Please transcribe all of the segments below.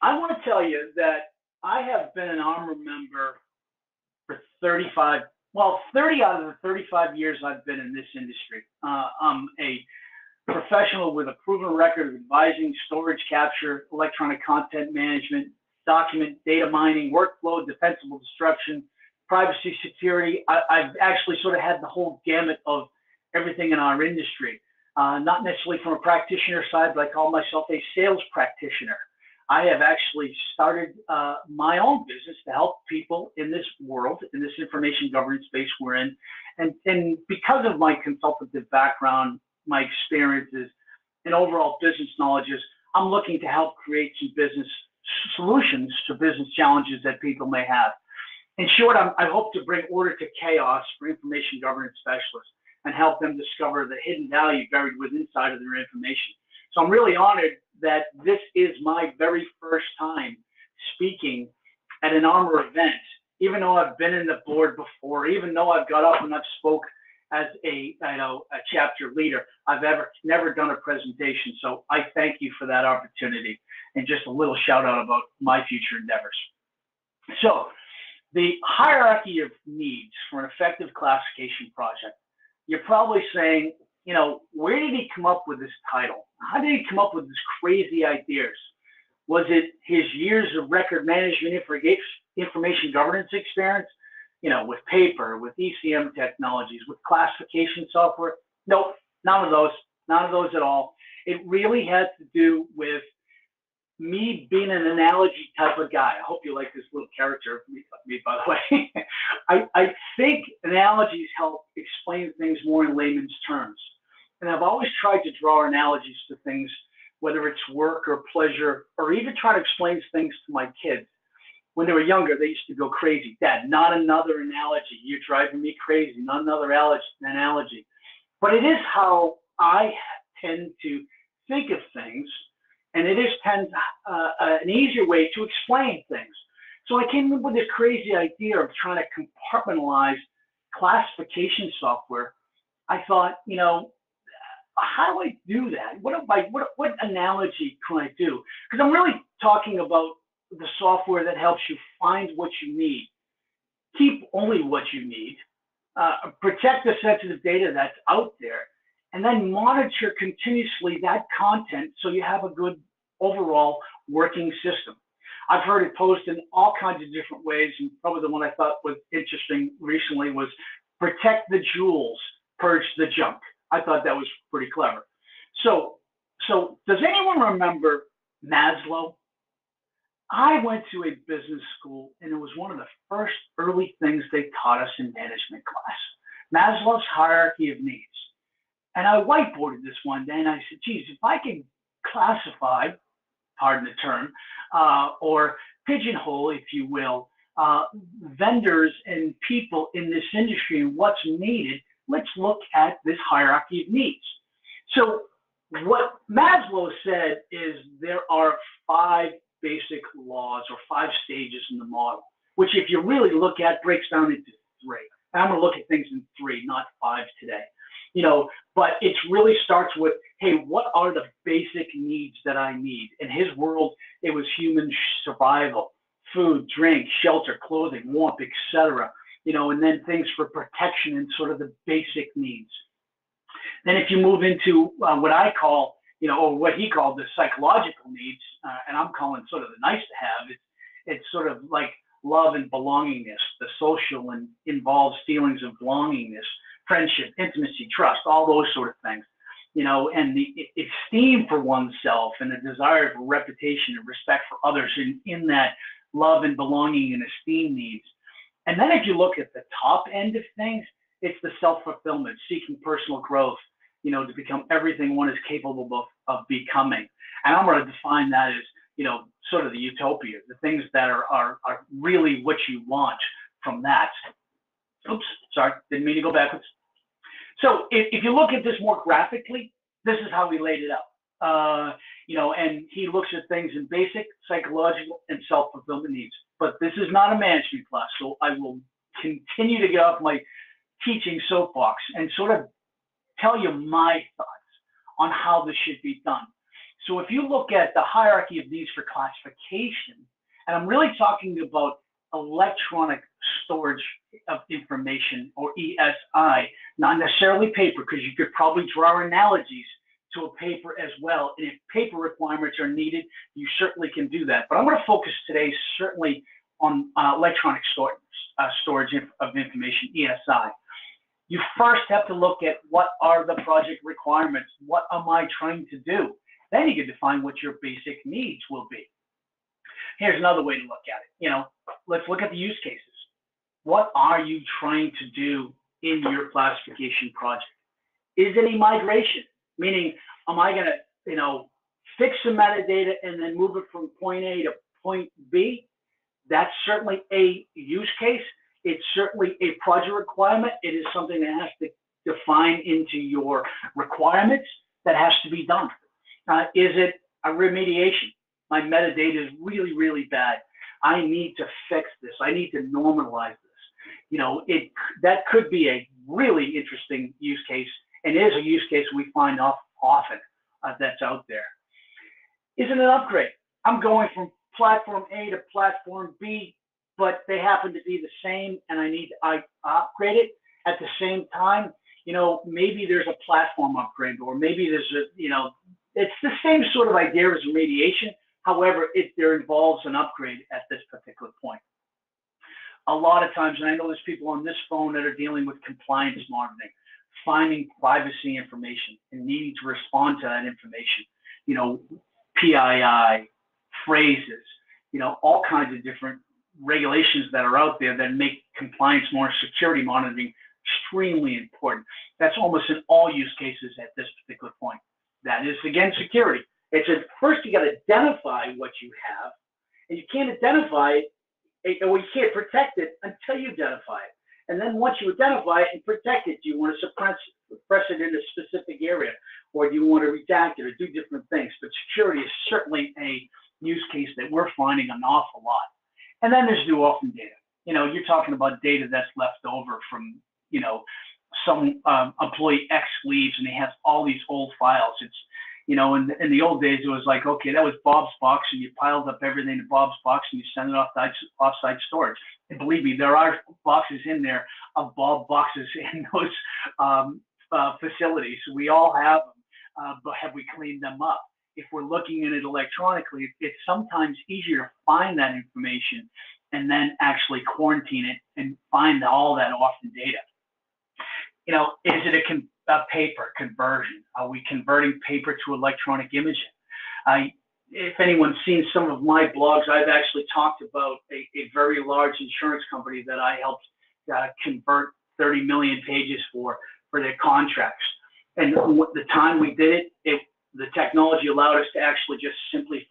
I want to tell you that I have been an ARMOR member for 35, well, 30 out of the 35 years I've been in this industry. I'm a professional with a proven record of advising, storage capture, electronic content management, document data mining, workflow, defensible destruction, privacy security. I've actually sort of had the whole gamut of everything in our industry. Not necessarily from a practitioner side, but I call myself a sales practitioner. I have actually started my own business to help people in this world, in this information governance space we're in. And because of my consultative background, my experiences, and overall business knowledges, I'm looking to help create some business solutions to business challenges that people may have. In short, I hope to bring order to chaos for information governance specialists and help them discover the hidden value buried within inside of their information. So I'm really honored that this is my very first time speaking at an ARMOR event, even though I've been in the board before, even though I've got up and I've spoke as a chapter leader, I've never done a presentation. So I thank you for that opportunity, and just a little shout out about my future endeavors. So the hierarchy of needs for an effective classification project. You're probably saying, where did he come up with this title? How did he come up with these crazy ideas? Was it his years of record management information governance experience, with paper, with ECM technologies, with classification software? Nope, none of those at all. It really has to do with me being an analogy type of guy. I hope you like this little character of me, by the way. I think analogies help explain things more in layman's terms. And I've always tried to draw analogies to things, whether it's work or pleasure, or even try to explain things to my kids. When they were younger, they used to go crazy. Dad, not another analogy. You're driving me crazy. Not another analogy. But it is how I tend to think of things, and it is an easier way to explain things. So I came up with this crazy idea of trying to compartmentalize classification software. I thought, how do I do that? What analogy can I do? Because I'm really talking about the software that helps you find what you need, keep only what you need, protect the sensitive data that's out there, and then monitor continuously that content so you have a good overall working system. I've heard it posed in all kinds of different ways, and probably the one I thought was interesting recently was protect the jewels, purge the junk. I thought that was pretty clever. So does anyone remember Maslow? I went to a business school, and it was one of the first early things they taught us in management class, Maslow's hierarchy of needs. And I whiteboarded this one day, and I said, geez, if I can classify, pardon the term, or pigeonhole, if you will, vendors and people in this industry and what's needed, let's look at this hierarchy of needs. So what Maslow said is there are 5 basic laws or 5 stages in the model, which if you really look at breaks down into 3. And I'm going to look at things in 3, not 5 today. But it really starts with, hey, what are the basic needs that I need? In his world, it was human survival, food, drink, shelter, clothing, warmth, etc. And then things for protection and sort of the basic needs. Then if you move into what I call, or what he called the psychological needs, and I'm calling sort of the nice to have, it's sort of like love and belongingness, the social and involves feelings of belongingness, friendship, intimacy, trust, all those sort of things, and the esteem for oneself and the desire for reputation and respect for others in that love and belonging and esteem needs. And then if you look at the top end of things, it's the self-fulfillment, seeking personal growth, to become everything one is capable of becoming. And I'm going to define that as, sort of the utopia, the things that are really what you want from that. Oops, sorry, didn't mean to go backwards. So if you look at this more graphically, this is how we laid it out. And he looks at things in basic, psychological, and self-fulfillment needs. But this is not a management class, so I will continue to get off my teaching soapbox and sort of tell you my thoughts on how this should be done. So if you look at the hierarchy of needs for classification, and I'm really talking about electronic storage of information, or ESI, not necessarily paper, because you could probably draw analogies to a paper as well. And if paper requirements are needed, you certainly can do that. But I'm going to focus today certainly on electronic storage of information, ESI. You first have to look at what are the project requirements. What am I trying to do? Then you can define what your basic needs will be. Here's another way to look at it. Let's look at the use cases. What are you trying to do in your classification project? Is it a migration? Meaning, am I going to, fix some metadata and then move it from point A to point B? That's certainly a use case. It's certainly a project requirement. It is something that has to define into your requirements that has to be done. Is it a remediation? My metadata is really, really bad. I need to fix this. I need to normalize this. That could be a really interesting use case, and is a use case we find often that's out there. Is it an upgrade? I'm going from platform A to platform B, but they happen to be the same, and I upgrade it at the same time. Maybe there's a platform upgrade, or maybe there's it's the same sort of idea as remediation. However, there involves an upgrade at this particular point. A lot of times, and I know there's people on this phone that are dealing with compliance monitoring, finding privacy information and needing to respond to that information. PII, phrases, all kinds of different regulations that are out there that make compliance more security monitoring extremely important. That's almost in all use cases at this particular point. That is, again, security. First you got to identify what you have, and you can't identify it, or you can't protect it until you identify it. And then once you identify it and protect it, do you want to suppress it in a specific area, or do you want to redact it, or do different things? But security is certainly a use case that we're finding an awful lot. And then there's new orphan data. You're talking about data that's left over from, some employee X leaves and he has all these old files. It's, in the old days, it was like, okay, that was Bob's box, and you piled up everything in Bob's box and you send it off-site storage. And believe me, there are boxes in there of Bob boxes in those facilities. We all have them, but have we cleaned them up? If we're looking at it electronically, it's sometimes easier to find that information and then actually quarantine it and find all that orphan data. Is it a paper conversion? Are we converting paper to electronic imaging? If anyone's seen some of my blogs, I've actually talked about a very large insurance company that I helped convert 30 million pages for their contracts. And the time we did it, the technology allowed us to actually just simply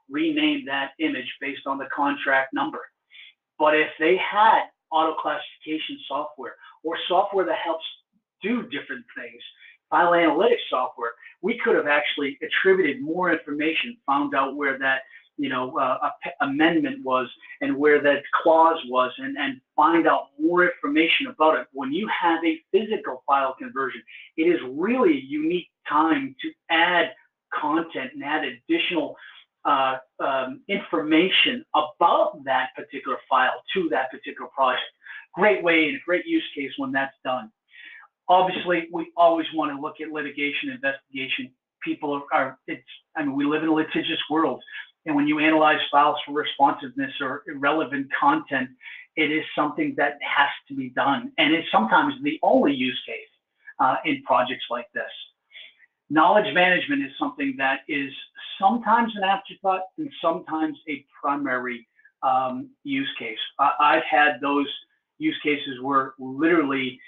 rename that image based on the contract number. But if they had auto classification software, or software that helps do different things, file analytics software, we could have actually attributed more information, found out where that amendment was and where that clause was, and find out more information about it. When you have a physical file conversion, it is really a unique time to add content and add additional information about that particular file to that particular project. Great way and a great use case when that's done. Obviously, we always want to look at litigation investigation. People we live in a litigious world. And when you analyze files for responsiveness or irrelevant content, it is something that has to be done. And it's sometimes the only use case in projects like this. Knowledge management is something that is sometimes an afterthought and sometimes a primary use case. I've had those use cases where literally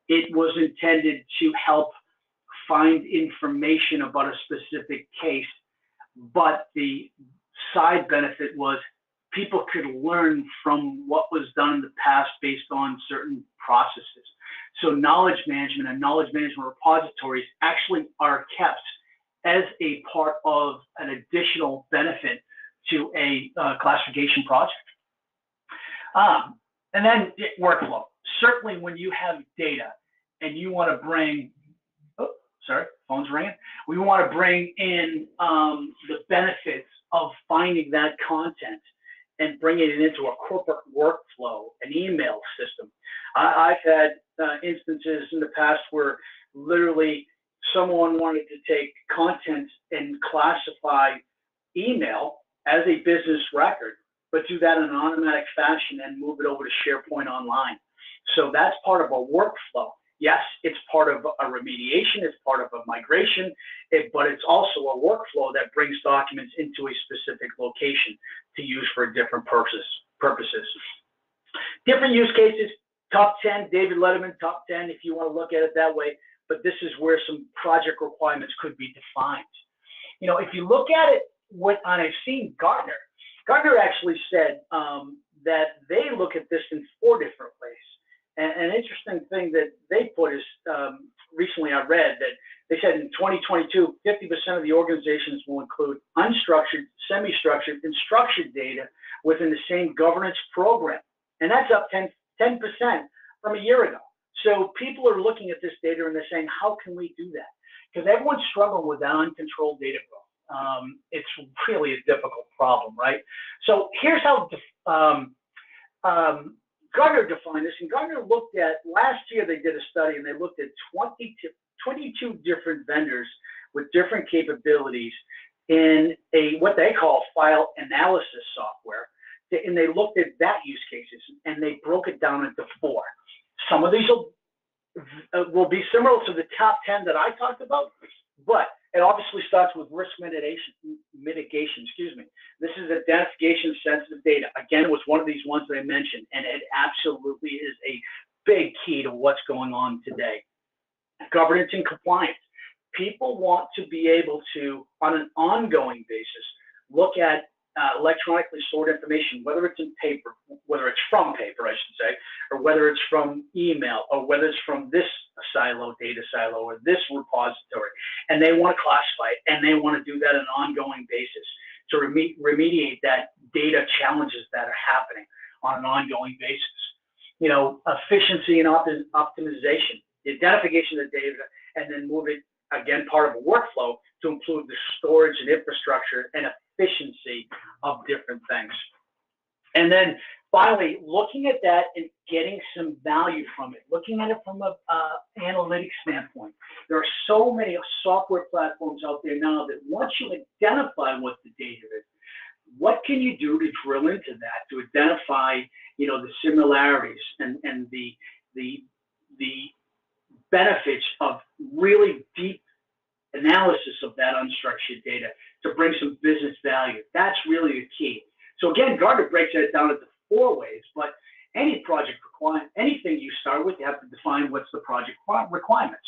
it was intended to help find information about a specific case, but the side benefit was people could learn from what was done in the past based on certain processes. So knowledge management and knowledge management repositories actually are kept as a part of an additional benefit to a classification project. And then workflow. Certainly when you have data and you want to bring, sorry, phone's ringing. We want to bring in the benefits of finding that content and bringing it into a corporate workflow, an email system. I've had instances in the past where literally someone wanted to take content and classify email as a business record, but do that in an automatic fashion and move it over to SharePoint Online. So that's part of a workflow. Yes, it's part of a remediation, it's part of a migration, but it's also a workflow that brings documents into a specific location to use for different purposes. Different use cases, top 10, David Letterman, top 10, if you want to look at it that way, but this is where some project requirements could be defined. You know, if you look at it, I've seen Gartner actually said that they look at this in 4 different ways. And an interesting thing that they put is, recently I read that they said in 2022, 50% of the organizations will include unstructured, semi-structured, and structured data within the same governance program. And that's up 10% from a year ago. So people are looking at this data and they're saying, how can we do that? Because everyone's struggling with that uncontrolled data growth. It's really a difficult problem, right? So here's how Gartner defined this, and Gartner looked at, last year they did a study and they looked at 22 different vendors with different capabilities in what they call file analysis software, and they looked at that use cases and they broke it down into 4. Some of these will be similar to the top 10 that I talked about, but it obviously starts with risk mitigation, excuse me. This is identification of sensitive data. Again, it was one of these ones that I mentioned, and it absolutely is a big key to what's going on today. Governance and compliance. People want to be able to, on an ongoing basis, look at electronically stored information, whether it's in paper, whether it's from paper, I should say, or whether it's from email, or whether it's from this data silo, or this repository, and they want to classify it, and they want to do that on an ongoing basis to remediate that data challenges that are happening on an ongoing basis. You know, efficiency and optimization, the identification of the data, and then move it, again, part of a workflow to include the storage and infrastructure and efficiency of different things. And then finally, looking at that and getting some value from it, looking at it from an analytics standpoint. There are so many software platforms out there now that once you identify what the data is, what can you do to drill into that to identify, you know, the similarities and the benefits of really deep analysis of that unstructured data to bring some business value. That's really the key. So again, Gartner breaks that down into 4 ways, but any project requirement, anything you start with, you have to define what's the project requirements.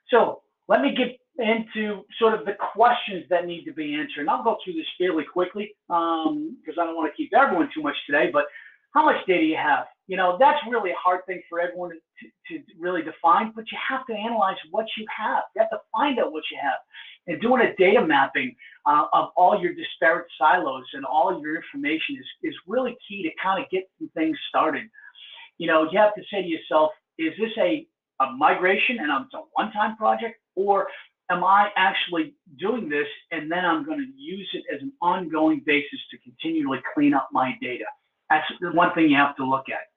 So let me get into sort of the questions that need to be answered. And I'll go through this fairly quickly because I don't want to keep everyone too much today, but how much data you have? You know, that's really a hard thing for everyone to really define, but you have to analyze what you have. You have to find out what you have. And doing a data mapping of all your disparate silos and all your information is really key to kind of get some things started. You know, you have to say to yourself, is this a migration and it's a one-time project, or am I actually doing this and then I'm going to use it as an ongoing basis to continually clean up my data? That's the one thing you have to look at.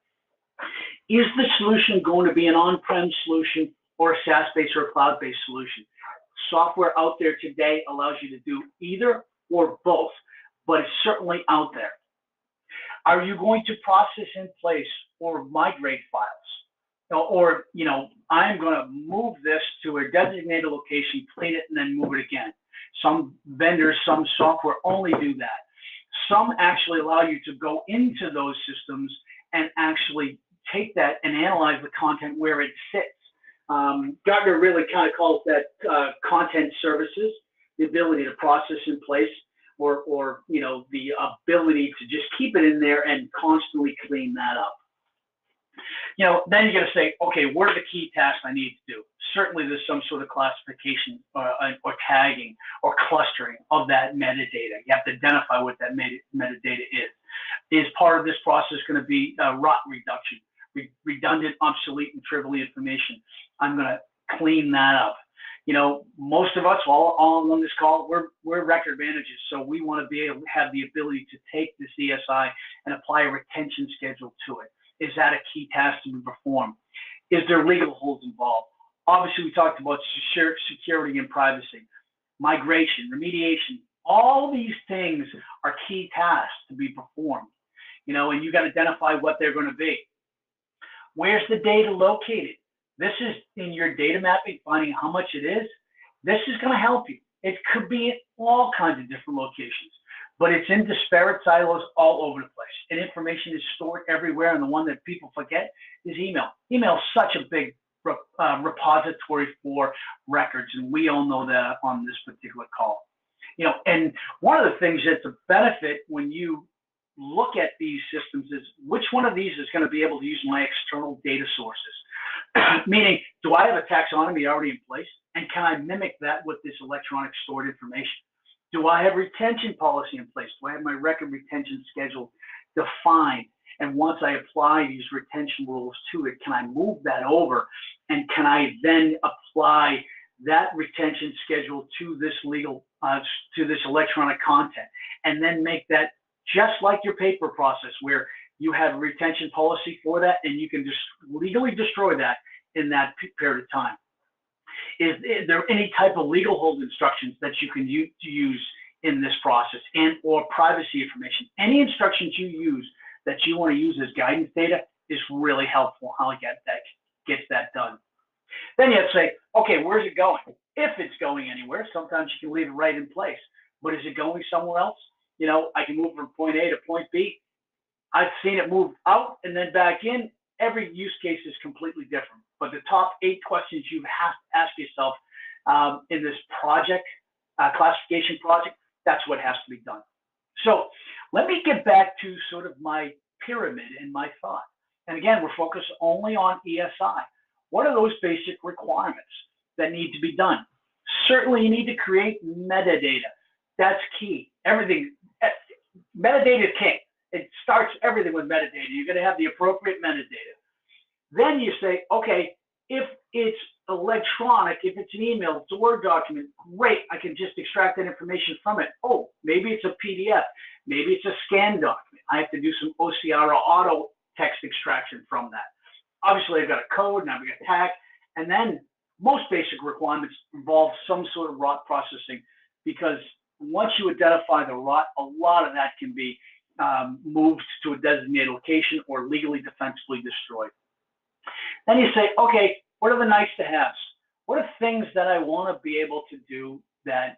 Is the solution going to be an on-prem solution or a SaaS-based or a cloud-based solution? Software out there today allows you to do either or both, but it's certainly out there. Are you going to process in place or migrate files? Or, you know, I'm going to move this to a designated location, clean it, and then move it again. Some vendors, some software only do that. Some actually allow you to go into those systems and actually take that and analyze the content where it sits. Gartner really kind of calls that content services, the ability to process in place, or you know, the ability to just keep it in there and constantly clean that up. You know, then you're going to say, okay, what are the key tasks I need to do? Certainly there's some sort of classification or tagging or clustering of that metadata. You have to identify what that metadata is. Is part of this process going to be rot reduction, redundant, obsolete, and trivial information? I'm going to clean that up. Most of us, all on this call, we're record managers, so we want to be able to have the ability to take this ESI and apply a retention schedule to it. Is that a key task to be performed? Is there legal holds involved? Obviously, we talked about security and privacy, migration, remediation. All these things are key tasks to be performed, and you got to identify what they're going to be. Where's the data located? This is in your data mapping, finding how much it is. This is going to help you. It could be at all kinds of different locations, but it's in disparate silos all over the place. And information is stored everywhere, and the one that people forget is email. Email is such a big repository for records, and we all know that on this particular call. And one of the things that's a benefit when you look at these systems is which one of these is going to be able to use my external data sources. Meaning, do I have a taxonomy already in place, and can I mimic that with this electronic stored information? Do I have retention policy in place? Do I have my record retention schedule defined? And once I apply these retention rules to it, can I move that over? And can I then apply that retention schedule to this to this electronic content, and then make that just like your paper process, where you have a retention policy for that, and you can just legally destroy that in that period of time? Is there any type of legal hold instructions that you can use in this process, and or privacy information? Any instructions you use that you want to use as guidance data is really helpful. How I gets that done. Then you have to say, okay, where's it going? If it's going anywhere, sometimes you can leave it right in place. But is it going somewhere else? I can move from point A to point B. I've seen it move out and then back in. Every use case is completely different. But the top 8 questions you have to ask yourself in this project, classification project, that's what has to be done. So let me get back to sort of my pyramid and my thought. And again, we're focused only on ESI. What are those basic requirements that need to be done? Certainly, you need to create metadata. That's key. Everything, metadata is king. It starts everything with metadata. You're going to have the appropriate metadata. Then you say, okay, if it's electronic, if it's an email, it's a Word document, great, I can just extract that information from it. Oh, maybe it's a PDF. Maybe it's a scanned document. I have to do some OCR or auto text extraction from that. Obviously, I've got a code, and I've got tag, and then most basic requirements involve some sort of ROT processing, because once you identify the ROT, a lot of that can be moved to a designated location or legally defensively destroyed. Then you say, okay, what are the nice to haves? What are things that I want to be able to do that,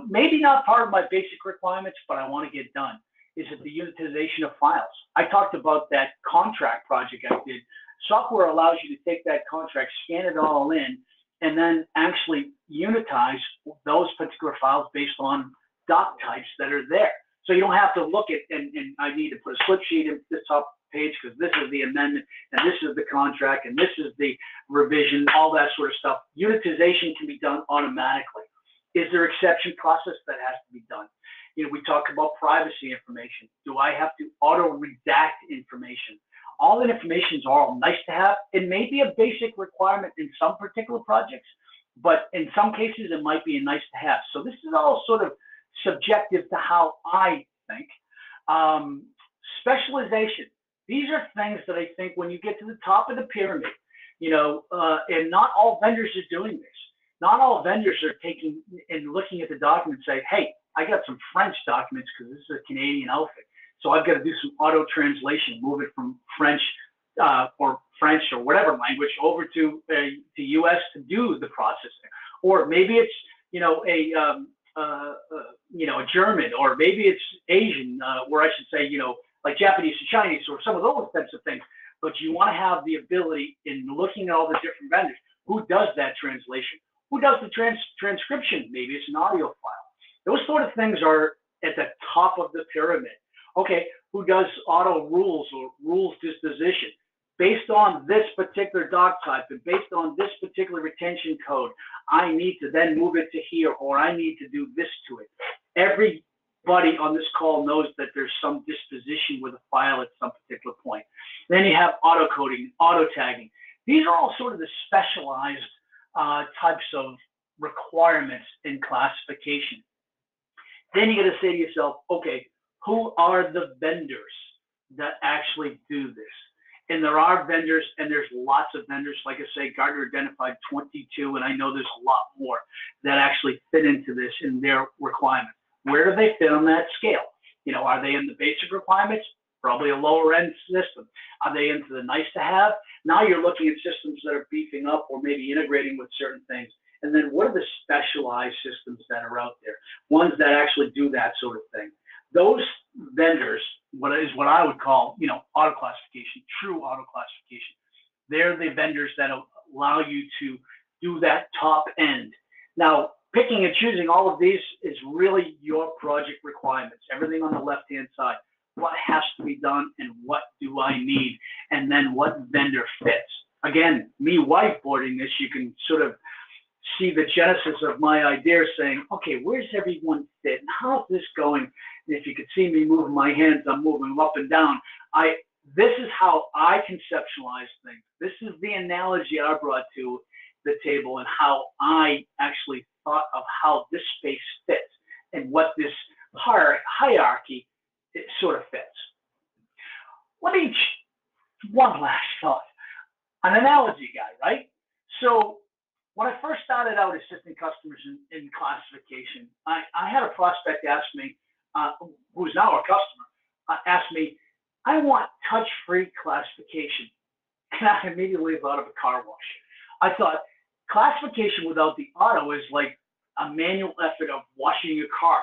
maybe not part of my basic requirements, but I want to get done? Is it the unitization of files? I talked about that contract project I did. Software allows you to take that contract, scan it all in, and then actually unitize those particular files based on doc types that are there. So you don't have to look at, and I need to put a slip sheet in this top page because this is the amendment, and this is the contract, and this is the revision, all that sort of stuff. Unitization can be done automatically. Is there exception process that has to be done? We talk about privacy information. Do I have to auto redact information? All that information is all nice to have. It may be a basic requirement in some particular projects, but in some cases it might be a nice to have. So this is all sort of subjective to how I think. Specialization. These are things that I think when you get to the top of the pyramid, and not all vendors are doing this. Not all vendors are taking and looking at the document and say, hey, I got some French documents because this is a Canadian outfit. So I've got to do some auto translation, move it from French or whatever language over to US to do the processing. Or maybe it's, a German, or maybe it's Asian, or I should say, like Japanese and Chinese, or some of those types of things. But you want to have the ability in looking at all the different vendors. Who does that translation? Who does the transcription? Maybe it's an audio file. Those sort of things are at the top of the pyramid. Okay, who does auto rules or rules disposition? Based on this particular doc type and based on this particular retention code, I need to then move it to here, or I need to do this to it. Everybody on this call knows that there's some disposition with a file at some particular point. Then you have auto coding, auto tagging. These are all sort of the specialized types of requirements in classification. Then you got to say to yourself, okay, who are the vendors that actually do this? And there are vendors, and there's lots of vendors. Like I say, Gartner identified 22, and I know there's a lot more that actually fit into this in their requirements. Where do they fit on that scale? You know, are they in the basic requirements? Probably a lower end system. Are they into the nice to have? Now you're looking at systems that are beefing up or maybe integrating with certain things. And then what are the specialized systems that are out there? Ones that actually do that sort of thing. Those vendors, what I would call, you know, auto classification, true auto classification. They're the vendors that allow you to do that top end. Now, picking and choosing all of these is really your project requirements. Everything on the left-hand side. What has to be done and what do I need? And then what vendor fits. Again, me whiteboarding this, you can sort of see the genesis of my idea saying, okay, where's everyone fit? And how's this going? And if you could see me moving my hands, I'm moving them up and down. This is how I conceptualize things. This is the analogy I brought to the table and how I actually thought of how this space fits and what this hierarchy it sort of fits. One last thought. An analogy guy, right? So when I first started out assisting customers in classification, I had a prospect ask me, who's now a customer, ask me, I want touch-free classification. And I immediately thought of a car wash. I thought classification without the auto is like a manual effort of washing your car,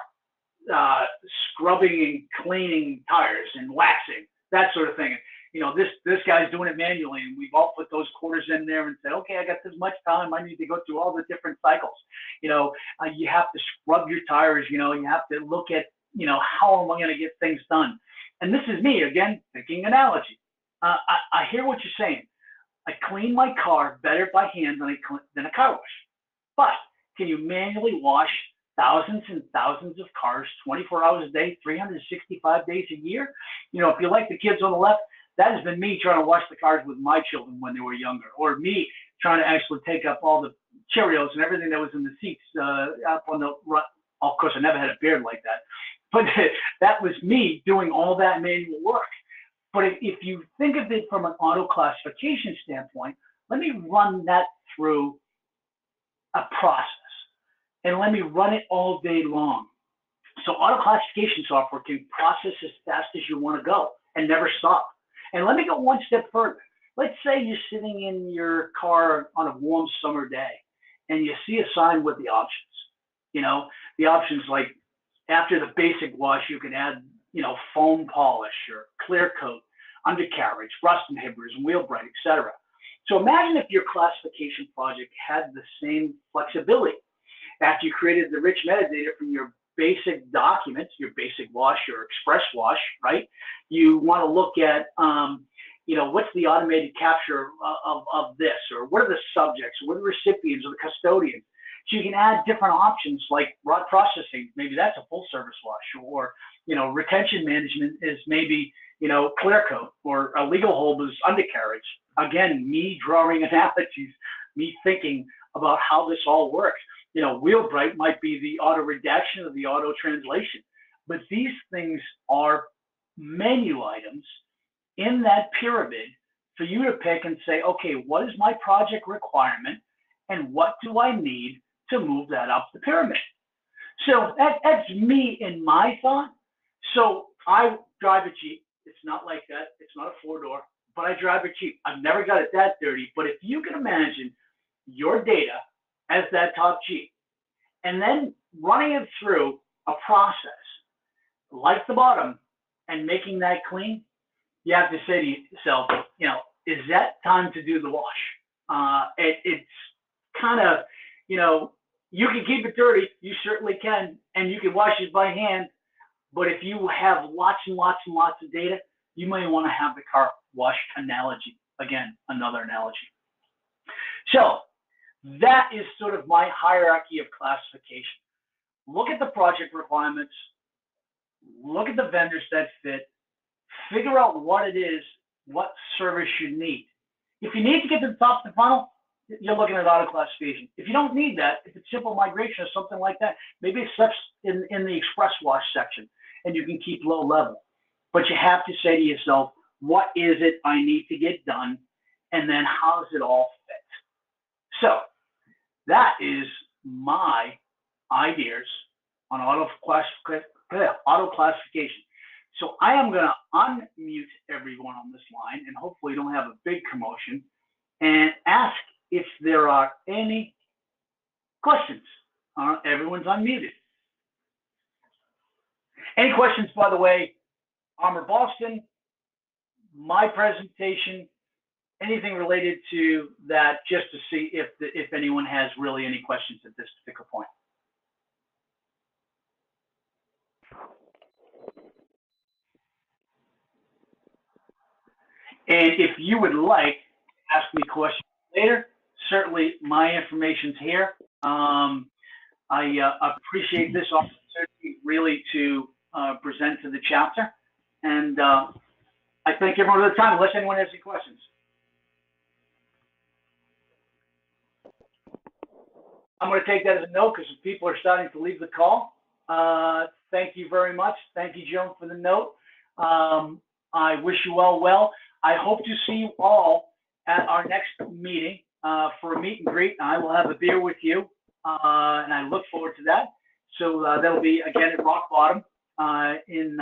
scrubbing and cleaning tires and waxing, that sort of thing. You know, this guy's doing it manually, and we've all put those quarters in there and said, okay, I got this much time. I need to go through all the different cycles. You know, you have to scrub your tires. You know, you have to look at, you know, how am I going to get things done? And this is me, again, thinking analogy. I hear what you're saying. I clean my car better by hand than a car wash. But can you manually wash thousands and thousands of cars 24 hours a day, 365 days a year? You know, if you like the kids on the left, that has been me trying to wash the cars with my children when they were younger, or me trying to actually take up all the Cheerios and everything that was in the seats up on the run. Of course, I never had a beard like that, but that was me doing all that manual work. But if you think of it from an auto classification standpoint, let me run that through a process and let me run it all day long. So auto classification software can process as fast as you want to go and never stop. And let me go one step further. Let's say you're sitting in your car on a warm summer day and you see a sign with the options. You know, the options like after the basic wash, you can add, you know, foam polish or clear coat, undercarriage, rust inhibitors, and wheel bright, etc. So imagine if your classification project had the same flexibility. After you created the rich metadata from your basic documents, your basic wash or express wash, right? You want to look at, you know, what's the automated capture of this, or what are the subjects, what are the recipients or the custodians? So you can add different options like rod processing. Maybe that's a full service wash, or, you know, retention management is maybe, you know, clear coat, or a legal hold is undercarriage. Again, me drawing analogies, me thinking about how this all works. You know, wheel bright might be the auto redaction or the auto translation, but these things are menu items in that pyramid for you to pick and say, okay, what is my project requirement and what do I need to move that up the pyramid? So that's me in my thought. So I drive a Jeep. It's not like that. It's not a four-door, but I drive a Jeep. I've never got it that dirty, but if you can imagine your data as that top Jeep, and then running it through a process like the bottom and making that clean, you have to say to yourself, you know, is that time to do the wash? It's kind of, you know, you can keep it dirty, you certainly can, and you can wash it by hand, but if you have lots and lots and lots of data, you may want to have the car wash analogy. Again, another analogy. So that is sort of my hierarchy of classification. Look at the project requirements, look at the vendors that fit, figure out what it is, what service you need. If you need to get to the top of the funnel, you're looking at auto classification. If you don't need that, if it's simple migration or something like that, maybe it's steps in the express wash section and you can keep low level. But you have to say to yourself, what is it I need to get done? And then how does it all fit? So that is my ideas on auto classification. So I am going to unmute everyone on this line, and hopefully don't have a big commotion, and ask if there are any questions. Everyone's unmuted. Any questions, by the way, Armor Boston, my presentation, anything related to that, just to see if anyone has really any questions at this particular point. And if you would like to ask me questions later, certainly my information's here. I appreciate this opportunity really to present to the chapter. And I thank everyone for the time, unless anyone has any questions. I'm going to take that as a no because people are starting to leave the call. Thank you very much. Thank you, Joan, for the note. I wish you all well. I hope to see you all at our next meeting for a meet and greet. I will have a beer with you, and I look forward to that. So that'll be again at Rock Bottom in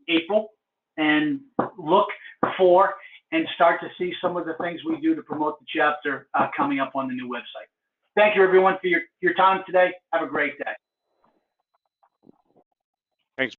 April, and look for and start to see some of the things we do to promote the chapter coming up on the new website. Thank you, everyone, for your time today. Have a great day. Thanks.